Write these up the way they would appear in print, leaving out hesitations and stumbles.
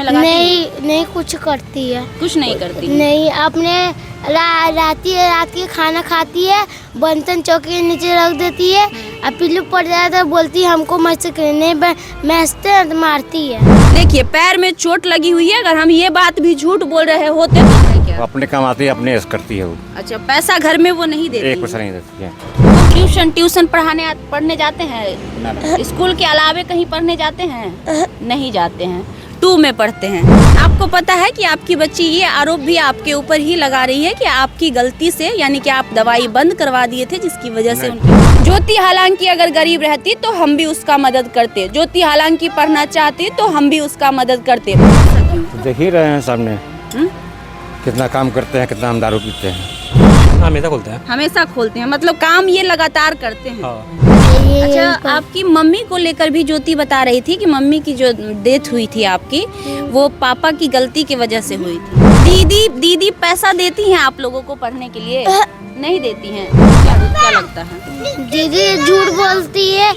लगाती नहीं कुछ करती है। कुछ नहीं करती। नहीं, अपने रात के खाना खाती है, बर्तन चौकी के नीचे रख देती है, अब पिल्लू पड़ जाता है बोलती है हमको मत नहीं मैसते हैं तो मारती है। देखिए पैर में चोट लगी हुई है, अगर हम ये बात भी झूठ बोल रहे होते तो है क्या? अपने कमाती है, अपने ऐश करती है वो। अच्छा, पैसा घर में वो नहीं देती? एक पैसा नहीं देती है। ट्यूशन पढ़ने जाते हैं? स्कूल के अलावे कहीं पढ़ने जाते हैं? नहीं जाते हैं, 2 में पढ़ते हैं। आपको पता है कि आपकी बच्ची ये आरोप भी आपके ऊपर ही लगा रही है कि आपकी गलती से, यानी कि आप दवाई बंद करवा दिए थे जिसकी वजह से उनकी। ज्योति हालांकि अगर गरीब रहती तो हम भी उसका मदद करते, ज्योति हालांकि पढ़ना चाहती तो हम भी उसका मदद करते। देख ही रहे हैं सामने कितना काम करते हैं, कितना हम दारू पीते हैं। हमेशा खोलते हैं, मतलब काम ये लगातार करते हैं। अच्छा, आपकी मम्मी को लेकर भी ज्योति बता रही थी कि मम्मी की जो डेथ हुई थी आपकी, वो पापा की गलती की वजह से हुई थी। दीदी पैसा देती हैं आप लोगों को पढ़ने के लिए? नहीं देती हैं। क्या लगता है? दीदी झूठ बोलती है,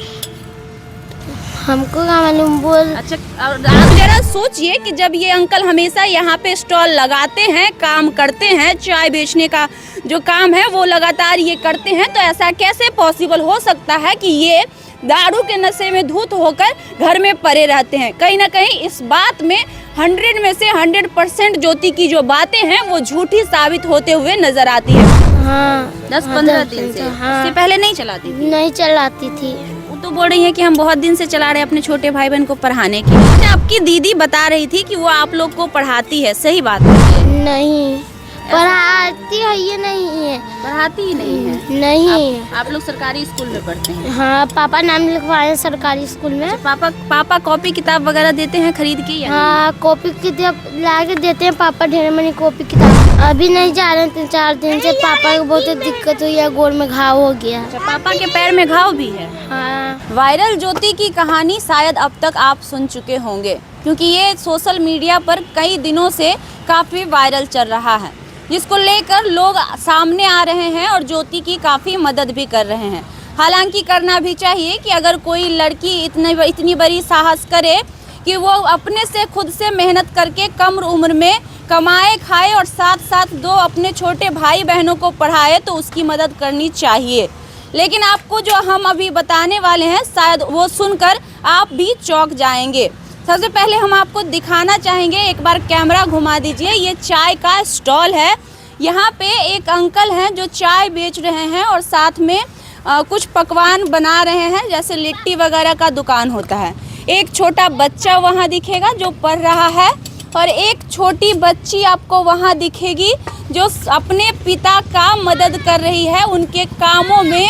हमको क्या मालूम बोल। अच्छा, आप जरा सोचिए कि जब ये अंकल हमेशा यहाँ पे स्टॉल लगाते हैं, काम करते हैं, चाय बेचने का जो काम है वो लगातार ये करते हैं, तो ऐसा कैसे पॉसिबल हो सकता है कि ये दारू के नशे में धुत होकर घर में पड़े रहते हैं? कहीं ना कहीं इस बात में 100 में से 100% ज्योति की जो बातें हैं वो झूठी साबित होते हुए नजर आती है। हाँ, 10-15 दिन से। हाँ, इससे पहले नहीं चलाती थी? नहीं चलाती थी। तो बोल रही है कि हम बहुत दिन से चला रहे हैं अपने छोटे भाई बहन को पढ़ाने के लिए। आपकी दीदी बता रही थी कि वो आप लोग को पढ़ाती है, सही बात है? नहीं पढ़ाती है, ये नहीं है, पढ़ाती ही नहीं है। नहीं आप लोग सरकारी स्कूल में पढ़ते हैं? हाँ, पापा नाम लिखवाए सरकारी स्कूल में। पापा कॉपी किताब वगैरह देते हैं खरीद के? हाँ, कॉपी किताब ला के देते हैं पापा, ढेर मनी कॉपी किताब। अभी नहीं जा रहे हैं, 3-4 दिन से पापा को बहुत दिक्कत हुई है, गोड़ में घाव हो गया। अच्छा, पापा के पैर में घाव भी है? हाँ। वायरल ज्योति की कहानी शायद अब तक आप सुन चुके होंगे, क्योंकि ये सोशल मीडिया पर कई दिनों से काफी वायरल चल रहा है, जिसको लेकर लोग सामने आ रहे हैं और ज्योति की काफ़ी मदद भी कर रहे हैं। हालांकि करना भी चाहिए कि अगर कोई लड़की इतनी बड़ी साहस करे कि वो अपने से खुद से मेहनत करके कम उम्र में कमाए खाए और साथ साथ 2 अपने छोटे भाई बहनों को पढ़ाए, तो उसकी मदद करनी चाहिए। लेकिन आपको जो हम अभी बताने वाले हैं शायद वो सुनकर आप भी चौंक जाएंगे। सबसे पहले हम आपको दिखाना चाहेंगे, एक बार कैमरा घुमा दीजिए। ये चाय का स्टॉल है, यहाँ पे एक अंकल हैं जो चाय बेच रहे हैं और साथ में कुछ पकवान बना रहे हैं, जैसे लिट्टी वगैरह का दुकान होता है। एक छोटा बच्चा वहाँ दिखेगा जो पढ़ रहा है, और एक छोटी बच्ची आपको वहाँ दिखेगी जो अपने पिता का मदद कर रही है, उनके कामों में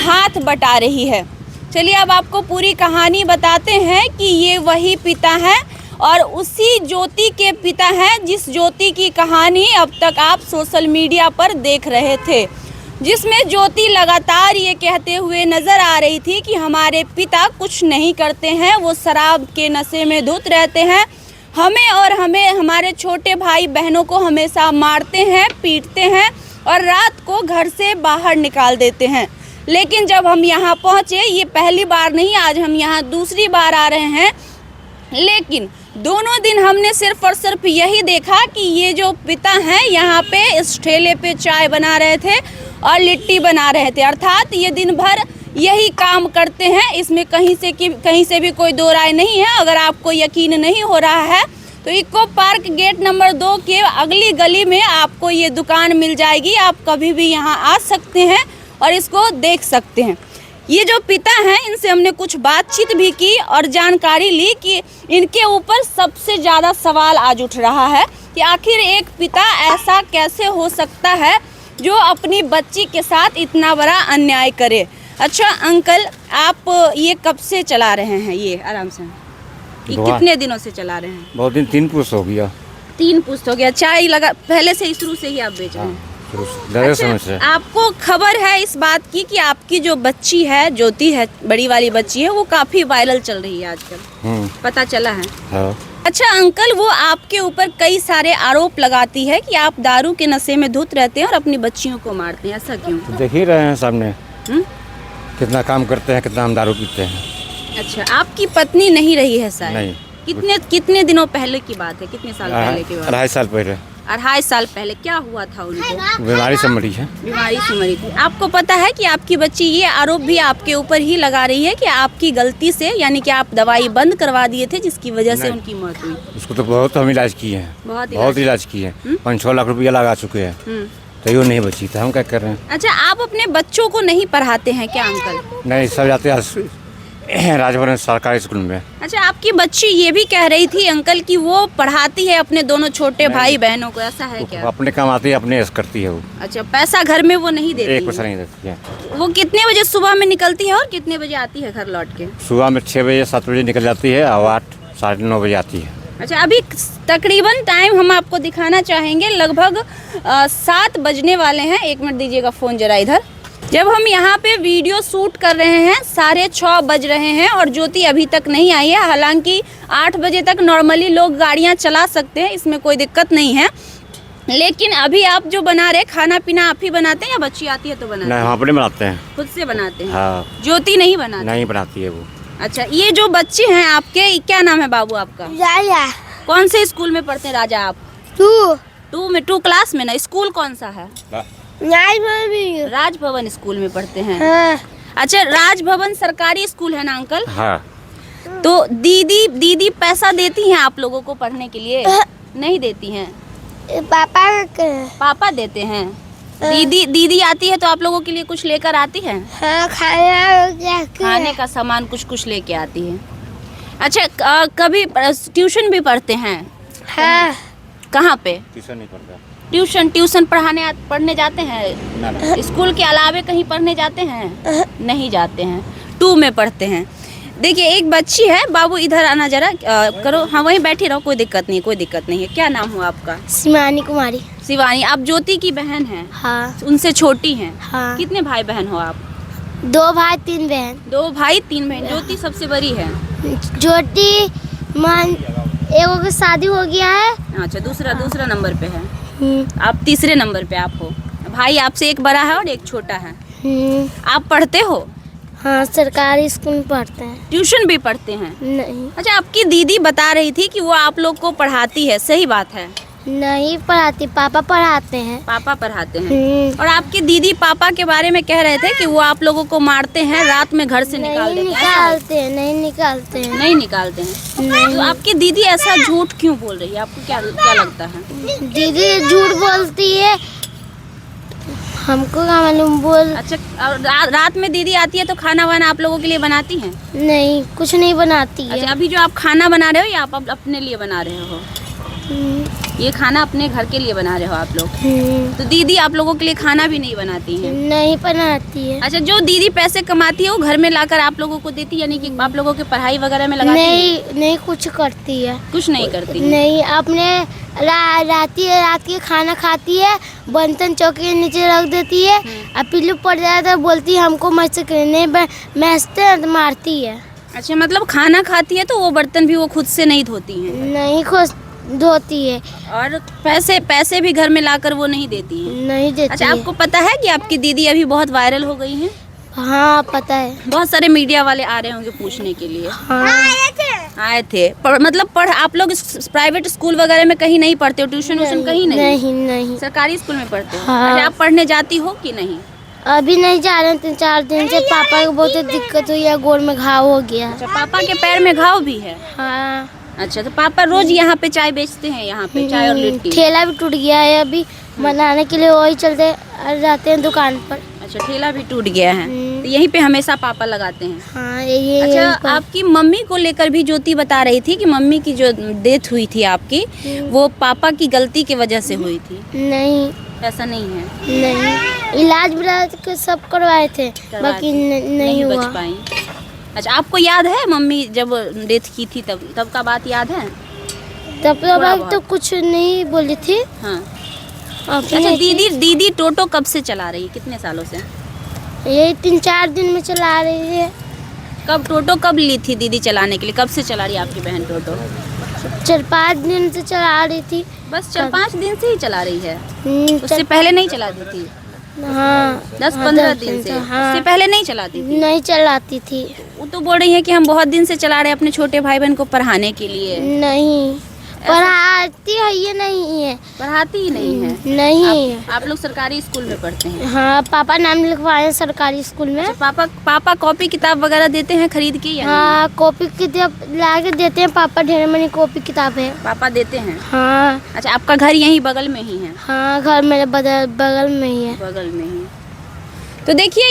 हाथ बटा रही है। चलिए अब आपको पूरी कहानी बताते हैं कि ये वही पिता है और उसी ज्योति के पिता हैं जिस ज्योति की कहानी अब तक आप सोशल मीडिया पर देख रहे थे, जिसमें ज्योति लगातार ये कहते हुए नज़र आ रही थी कि हमारे पिता कुछ नहीं करते हैं, वो शराब के नशे में धुत रहते हैं, हमें हमारे छोटे भाई बहनों को हमेशा मारते हैं, पीटते हैं और रात को घर से बाहर निकाल देते हैं। लेकिन जब हम यहाँ पहुँचे, ये पहली बार नहीं, आज हम यहाँ दूसरी बार आ रहे हैं, लेकिन दोनों दिन हमने सिर्फ और सिर्फ यही देखा कि ये जो पिता हैं यहाँ पे इस ठेले पे चाय बना रहे थे और लिट्टी बना रहे थे, अर्थात ये दिन भर यही काम करते हैं। इसमें कहीं से भी कोई दो राय नहीं है। अगर आपको यकीन नहीं हो रहा है तो इको पार्क गेट नंबर 2 के अगली गली में आपको ये दुकान मिल जाएगी। आप कभी भी यहाँ आ सकते हैं और इसको देख सकते हैं। ये जो पिता हैं इनसे हमने कुछ बातचीत भी की और जानकारी ली कि इनके ऊपर सबसे ज़्यादा सवाल आज उठ रहा है कि आखिर एक पिता ऐसा कैसे हो सकता है जो अपनी बच्ची के साथ इतना बड़ा अन्याय करे। अच्छा अंकल, आप ये कब से चला रहे हैं? ये आराम से ये कितने दिनों से चला रहे हैं? बहुत दिन, 3 पुस्त हो गया। 3 पुस्त हो गया। चाय लगा पहले से शुरू से ही आप बेच रहे हैं? अच्छा, आपको खबर है इस बात की कि आपकी जो बच्ची है, ज्योति है, बड़ी वाली बच्ची है, वो काफी वायरल चल रही है आजकल, पता चला है? हाँ। अच्छा अंकल, वो आपके ऊपर कई सारे आरोप लगाती है कि आप दारू के नशे में धुत रहते हैं और अपनी बच्चियों को मारते हैं, ऐसा क्यों? तो देख ही रहे हैं सामने कितना काम करते हैं, कितना हम दारू पीते हैं। अच्छा, आपकी पत्नी नहीं रही है शायद? नहीं। कितने दिनों पहले की बात है, कितने साल पहले की बात? 2.5 साल पहले 2.5 साल पहले क्या हुआ था उनको? बीमारी से मरी है। बीमारी से मरी थी। आपको पता है कि आपकी बच्ची ये आरोप भी आपके ऊपर ही लगा रही है कि आपकी गलती से, यानी कि आप दवाई बंद करवा दिए थे जिसकी वजह से उनकी मौत हुई? उसको तो बहुत हम इलाज किए हैं, बहुत इलाज किए हैं, 5-6 लाख रुपया लगा चुके हैं, तो नहीं बची था। हम क्या कर रहे हैं? अच्छा, आप अपने बच्चों को नहीं पढ़ाते हैं क्या अंकल? नहीं, सब जाते हैं राजभवन सरकारी स्कूल में। अच्छा, आपकी बच्ची ये भी कह रही थी अंकल कि वो पढ़ाती है अपने दोनों छोटे भाई बहनों को, ऐसा है क्या? अपने कमाती है, अपने ऐश करती है वो। अच्छा, पैसा घर में वो नहीं देती? 1 पैसा नहीं देती है। वो कितने बजे सुबह में निकलती है और कितने बजे आती है घर लौट के? सुबह में 6 बजे 7 बजे निकल जाती है और 8 साढ़े 9 बजे आती है। अच्छा, अभी तकरीबन टाइम हम आपको दिखाना चाहेंगे, लगभग 7 बजने वाले हैं। 1 मिनट दीजिएगा फ़ोन जरा इधर। जब हम यहाँ पे वीडियो शूट कर रहे हैं 6:30 बज रहे हैं और ज्योति अभी तक नहीं आई है। हालांकि 8 बजे तक नॉर्मली लोग गाड़ियाँ चला सकते हैं, इसमें कोई दिक्कत नहीं है। लेकिन अभी आप जो बना रहे खाना पीना आप ही बनाते हैं या बच्ची आती है तो बनाते हैं? नहीं, हम अपने बनाते हैं, खुद से बनाते हैं। हाँ। ज्योति नहीं बनाती? नहीं बनाती है वो। अच्छा, ये जो बच्चे हैं आपके, क्या नाम है बाबू आपका? राजा। कौन से स्कूल में पढ़ते हैं राजा आप? 2 क्लास में ना? स्कूल कौन सा है? राजभवन स्कूल में पढ़ते हैं। हाँ। अच्छा, राजभवन सरकारी स्कूल है ना अंकल? हाँ। तो दीदी पैसा देती हैं आप लोगों को पढ़ने के लिए? नहीं देती हैं? पापा देते हैं। दीदी आती है तो आप लोगों के लिए कुछ लेकर आती है? हाँ, खाने का सामान कुछ लेके आती है। अच्छा, कभी ट्यूशन भी पढ़ते हैं? हाँ। कहाँ पे? ट्यूशन नहीं पढ़ता। ट्यूशन पढ़ने जाते हैं? स्कूल के अलावे कहीं पढ़ने जाते हैं? नहीं जाते हैं, 2 में पढ़ते हैं। देखिए, एक बच्ची है, बाबू इधर आना जरा करो। हाँ, वहीं बैठी रहो, कोई दिक्कत नहीं है। क्या नाम हुआ आपका? शिवानी कुमारी। शिवानी, आप ज्योति की बहन हैं? हाँ। उनसे छोटी हैं? हाँ। कितने भाई बहन हो आप? 2 भाई 3 बहन। 2 भाई 3 बहन। ज्योति सबसे बड़ी है? ज्योति एगो की शादी हो गया है। अच्छा, दूसरा नंबर पे है। आप तीसरे नंबर पे आप हो। भाई आपसे एक बड़ा है और एक छोटा है। आप पढ़ते हो? हाँ, सरकारी स्कूल में पढ़ते हैं। ट्यूशन भी पढ़ते हैं? नहीं। अच्छा, आपकी दीदी बता रही थी कि वो आप लोग को पढ़ाती है, सही बात है? नहीं पढ़ाती, पापा पढ़ाते हैं। पापा पढ़ाते हैं। और आपकी दीदी पापा के बारे में कह रहे थे कि वो आप लोगों को मारते हैं, रात में घर से निकाल देते हैं? नहीं निकालते हैं। नहीं निकालते हैं? तो आपकी दीदी ऐसा झूठ क्यों बोल रही है? आपको क्या लगता है? दीदी झूठ बोलती है, हमको क्या मालूम बोल। अच्छा, रात में दीदी आती है तो खाना वाना आप लोगों के लिए बनाती हैं? नहीं, कुछ नहीं बनाती है। अच्छा, अभी जो आप खाना बना रहे हो या आप अपने लिए बना रहे हो? ये खाना अपने घर के लिए बना रहे हो आप लोग? तो दीदी आप लोगों के लिए खाना भी नहीं बनाती है? नहीं बनाती है। अच्छा, जो दीदी पैसे कमाती है वो घर में लाकर आप लोगों को देती है, यानी कि आप लोगों के पढ़ाई वगैरह में लगाती है? नहीं कुछ करती है। कुछ नहीं करती है? नहीं, अपने रात के खाना खाती है, बर्तन चौकी के नीचे रख देती है, और पिल्लू पड़ जाए तो बोलती है हमको नहीं महसते तो मारती है। अच्छा, मतलब खाना खाती है तो वो बर्तन भी वो खुद से नहीं धोती है? नहीं खुद धोती है। और पैसे भी घर में लाकर वो नहीं देती है? नहीं देती। अच्छा, आपको पता है कि आपकी दीदी अभी बहुत वायरल हो गई है? हाँ, पता है। बहुत सारे मीडिया वाले आ रहे होंगे पूछने के लिए। हाँ। आए थे। मतलब आप लोग प्राइवेट स्कूल वगैरह में कहीं नहीं पढ़ते हो? ट्यूशन कहीं नहीं? नहीं। सरकारी स्कूल में पढ़ते हो? हाँ। अच्छा, आप पढ़ने जाती हो कि नहीं? अभी नहीं जा रहे हैं, 3-4 दिन से पापा को बहुत दिक्कत हुई है, गोड़ में घाव हो गया। अच्छा, पापा के पैर में घाव भी है? हाँ। अच्छा, तो पापा रोज यहाँ पे चाय बेचते हैं? यहाँ पे चाय और लिट्टी? ठेला भी टूट गया है, अभी बनाने के लिए वही चलते जाते हैं दुकान पर। अच्छा, ठेला भी टूट गया है, तो यहीं पे हमेशा पापा लगाते हैं? हाँ, यही। अच्छा, आपकी मम्मी को लेकर भी ज्योति बता रही थी कि मम्मी की जो डेथ हुई थी आपकी, वो पापा की गलती की वजह से हुई थी? नहीं, ऐसा नहीं है? नहीं, इलाज सब करवाए थे, बाकी नहीं हुआ। बच पाई। अच्छा, आपको याद है मम्मी जब डेथ की थी तब का बात याद है? तब तो कुछ नहीं बोली थी। हाँ। अच्छा, दीदी टोटो कब से चला रही है? कितने सालों से? यही 3-4 दिन में चला रही है। टोटो कब ली थी दीदी चलाने के लिए? कब से चला रही है आपकी बहन टोटो? 4-5 दिन से चला रही थी। बस 4-5 दिन से ही चला रही है? उससे पहले नहीं चलाती थी? हाँ 10-15 दिन से? हाँ उससे पहले नहीं चलाती थी? नहीं चलाती थी। वो तो बोल रही है कि हम बहुत दिन से चला रहे हैं अपने छोटे भाई बहन को पढ़ाने के लिए। नहीं पढ़ाती है, ये नहीं है, पढ़ाती ही नहीं है। नहीं आप लोग सरकारी स्कूल में पढ़ते हैं? हाँ पापा नाम लिखवाए सरकारी स्कूल में। पापा कॉपी किताब वगैरह देते हैं खरीद के या हाँ कॉपी किताब ला के देते हैं पापा, ढेर मनी कॉपी किताब है। पापा देते हैं? हाँ। अच्छा, आपका घर यहीं बगल में ही है? हाँ घर मेरे बगल में ही है। बगल में ही। तो देखिए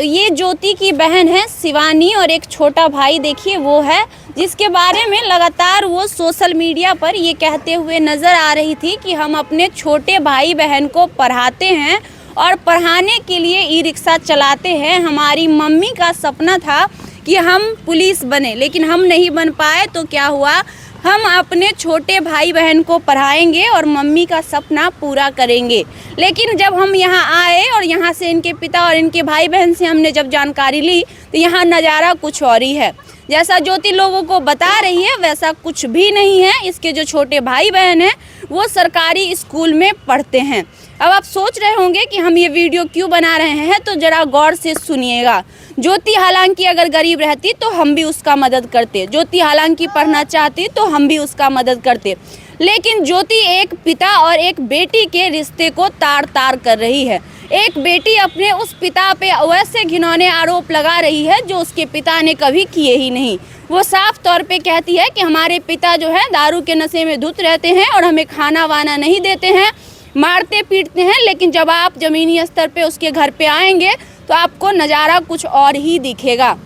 ये ज्योति की बहन है शिवानी, और एक छोटा भाई देखिए वो है जिसके बारे में लगातार वो सोशल मीडिया पर ये कहते हुए नज़र आ रही थी कि हम अपने छोटे भाई बहन को पढ़ाते हैं और पढ़ाने के लिए ई रिक्शा चलाते हैं। हमारी मम्मी का सपना था कि हम पुलिस बने, लेकिन हम नहीं बन पाए, तो क्या हुआ, हम अपने छोटे भाई बहन को पढ़ाएंगे और मम्मी का सपना पूरा करेंगे। लेकिन जब हम यहाँ आए और यहाँ से इनके पिता और इनके भाई बहन से हमने जब जानकारी ली तो यहाँ नज़ारा कुछ और ही है। जैसा ज्योति लोगों को बता रही है वैसा कुछ भी नहीं है। इसके जो छोटे भाई बहन हैं वो सरकारी स्कूल में पढ़ते हैं। अब आप सोच रहे होंगे कि हम ये वीडियो क्यों बना रहे हैं, तो ज़रा गौर से सुनिएगा। ज्योति हालांकि अगर गरीब रहती तो हम भी उसका मदद करते, ज्योति हालांकि पढ़ना चाहती तो हम भी उसका मदद करते, लेकिन ज्योति एक पिता और एक बेटी के रिश्ते को तार तार कर रही है। एक बेटी अपने उस पिता पे वैसे घिनौने आरोप लगा रही है जो उसके पिता ने कभी किए ही नहीं। वो साफ तौर पे कहती है कि हमारे पिता जो है दारू के नशे में धुत रहते हैं और हमें खाना वाना नहीं देते हैं, मारते पीटते हैं। लेकिन जब आप ज़मीनी स्तर पे उसके घर पे आएंगे तो आपको नज़ारा कुछ और ही दिखेगा।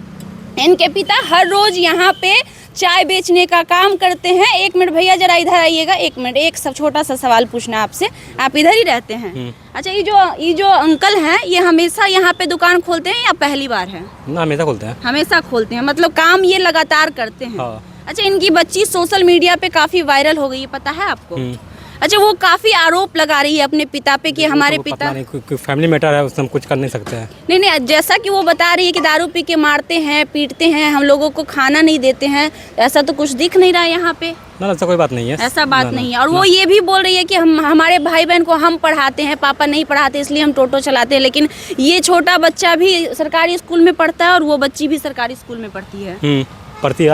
इनके पिता हर रोज़ यहाँ पे चाय बेचने का काम करते हैं। एक मिनट भैया ज़रा इधर आइएगा, एक मिनट, एक सब छोटा सा सवाल पूछना आपसे। आप इधर ही रहते हैं? अच्छा, ये जो अंकल हैं ये हमेशा यहाँ पे दुकान खोलते हैं या पहली बार है? ना, हमेशा खोलते हैं। हमेशा खोलते हैं, मतलब काम ये लगातार करते हैं। हाँ। अच्छा, इनकी बच्ची सोशल मीडिया पे काफ़ी वायरल हो गई है, पता है आपको? अच्छा, वो काफ़ी आरोप लगा रही है अपने पिता पे कि हमारे पिता नहीं, कोई फैमिली मैटर है, उसमें हम कुछ कर नहीं सकते हैं। नहीं, जैसा कि वो बता रही है कि दारू पी के मारते हैं, पीटते हैं, हम लोगों को खाना नहीं देते हैं, ऐसा तो कुछ दिख नहीं रहा है यहाँ पे। ना, ऐसा कोई बात नहीं है। ऐसा बात नहीं है। और वो ये भी बोल रही है कि हमारे भाई बहन को हम पढ़ाते हैं, पापा नहीं पढ़ाते इसलिए हम टोटो चलाते हैं। लेकिन ये छोटा बच्चा भी सरकारी स्कूल में पढ़ता है और वो बच्ची भी सरकारी स्कूल में पढ़ती है। पढ़ती है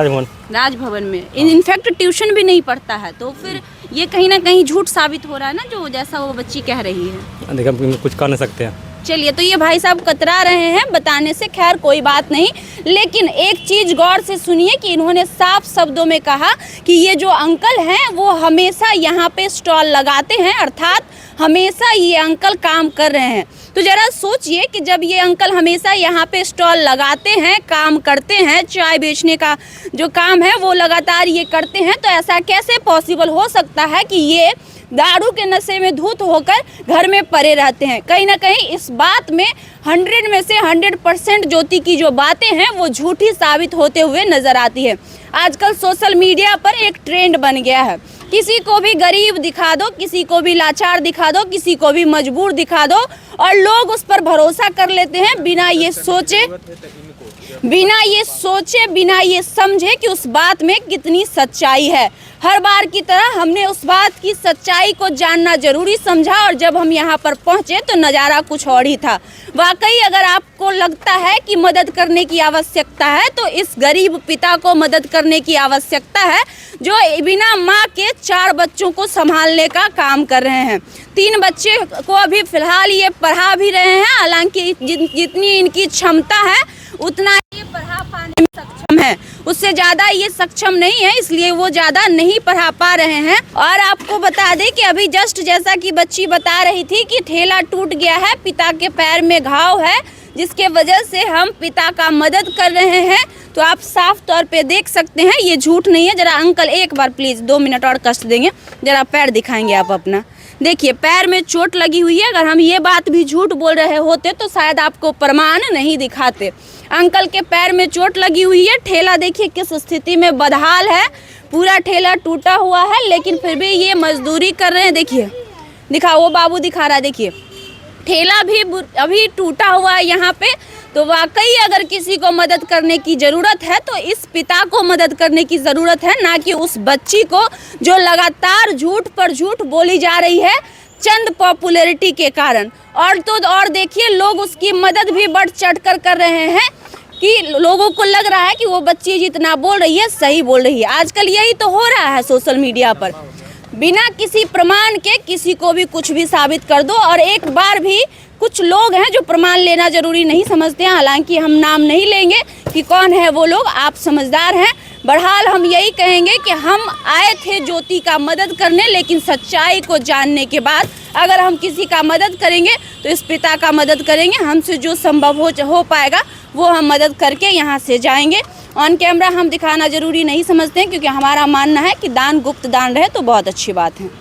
राजभवन में। इनफैक्ट ट्यूशन भी नहीं पढ़ता है, तो फिर ये कहीं ना कहीं झूठ साबित हो रहा है ना, जो जैसा वो बच्ची कह रही है। देखिए, हम कुछ कर नहीं सकते हैं। चलिए, तो ये भाई साहब कतरा रहे हैं बताने से, खैर कोई बात नहीं। लेकिन एक चीज़ गौर से सुनिए कि इन्होंने साफ शब्दों में कहा कि ये जो अंकल हैं वो हमेशा यहाँ पे स्टॉल लगाते हैं, अर्थात हमेशा ये अंकल काम कर रहे हैं। तो ज़रा सोचिए कि जब ये अंकल हमेशा यहाँ पे स्टॉल लगाते हैं, काम करते हैं, चाय बेचने का जो काम है वो लगातार ये करते हैं, तो ऐसा कैसे पॉसिबल हो सकता है कि ये दारू के नशे में धुत होकर घर में पड़े रहते हैं? कहीं ना कहीं इस बात में 100 में से 100% ज्योति की जो बातें हैं वो झूठी साबित होते हुए नज़र आती है। आजकल सोशल मीडिया पर एक ट्रेंड बन गया है, किसी को भी गरीब दिखा दो, किसी को भी लाचार दिखा दो, किसी को भी मजबूर दिखा दो और लोग उस पर भरोसा कर लेते हैं बिना ये सोचे, बिना ये समझे कि उस बात में कितनी सच्चाई है। हर बार की तरह हमने उस बात की सच्चाई को जानना जरूरी समझा और जब हम यहाँ पर पहुँचे तो नज़ारा कुछ और ही था। वाकई अगर आपको लगता है कि मदद करने की आवश्यकता है तो इस गरीब पिता को मदद करने की आवश्यकता है जो बिना माँ के 4 बच्चों को संभालने का काम कर रहे हैं। 3 बच्चे को अभी फ़िलहाल ये पढ़ा भी रहे हैं, हालांकि जितनी इनकी क्षमता है उतना ये पढ़ा पाने में सक्षम है, उससे ज़्यादा ये सक्षम नहीं है, इसलिए वो ज़्यादा नहीं पढ़ा पा रहे हैं। और आपको बता दें कि अभी जस्ट जैसा कि बच्ची बता रही थी कि ठेला टूट गया है, पिता के पैर में घाव है, जिसके वजह से हम पिता का मदद कर रहे हैं। तो आप साफ तौर पे देख सकते हैं ये झूठ नहीं है। ज़रा अंकल एक बार प्लीज़ 2 मिनट और कष्ट देंगे, ज़रा पैर दिखाएंगे आप अपना। देखिए, पैर में चोट लगी हुई है। अगर हम ये बात भी झूठ बोल रहे होते तो शायद आपको प्रमाण नहीं दिखाते। अंकल के पैर में चोट लगी हुई है। ठेला देखिए किस स्थिति में बदहाल है, पूरा ठेला टूटा हुआ है, लेकिन फिर भी ये मजदूरी कर रहे हैं। देखिए, दिखाओ, वो बाबू दिखा रहा है, देखिए ठेला भी अभी टूटा हुआ है यहाँ पे। तो वाकई अगर किसी को मदद करने की ज़रूरत है तो इस पिता को मदद करने की ज़रूरत है, ना कि उस बच्ची को जो लगातार झूठ पर झूठ बोली जा रही है। चंद पॉपुलैरिटी के कारण। और तो और देखिए, लोग उसकी मदद भी बढ़ चढ़ कर रहे हैं कि लोगों को लग रहा है कि वो बच्ची जितना बोल रही है सही बोल रही है। आजकल यही तो हो रहा है सोशल मीडिया पर, बिना किसी प्रमाण के किसी को भी कुछ भी साबित कर दो। और एक बार भी कुछ लोग हैं जो प्रमाण लेना जरूरी नहीं समझते हैं, हालांकि हम नाम नहीं लेंगे कि कौन है वो लोग, आप समझदार हैं। बहरहाल हम यही कहेंगे कि हम आए थे ज्योति का मदद करने, लेकिन सच्चाई को जानने के बाद अगर हम किसी का मदद करेंगे तो इस पिता का मदद करेंगे। हमसे जो संभव हो पाएगा वो हम मदद करके यहाँ से जाएंगे। ऑन कैमरा हम दिखाना जरूरी नहीं समझते हैं, क्योंकि हमारा मानना है कि दान गुप्त दान रहे तो बहुत अच्छी बात है।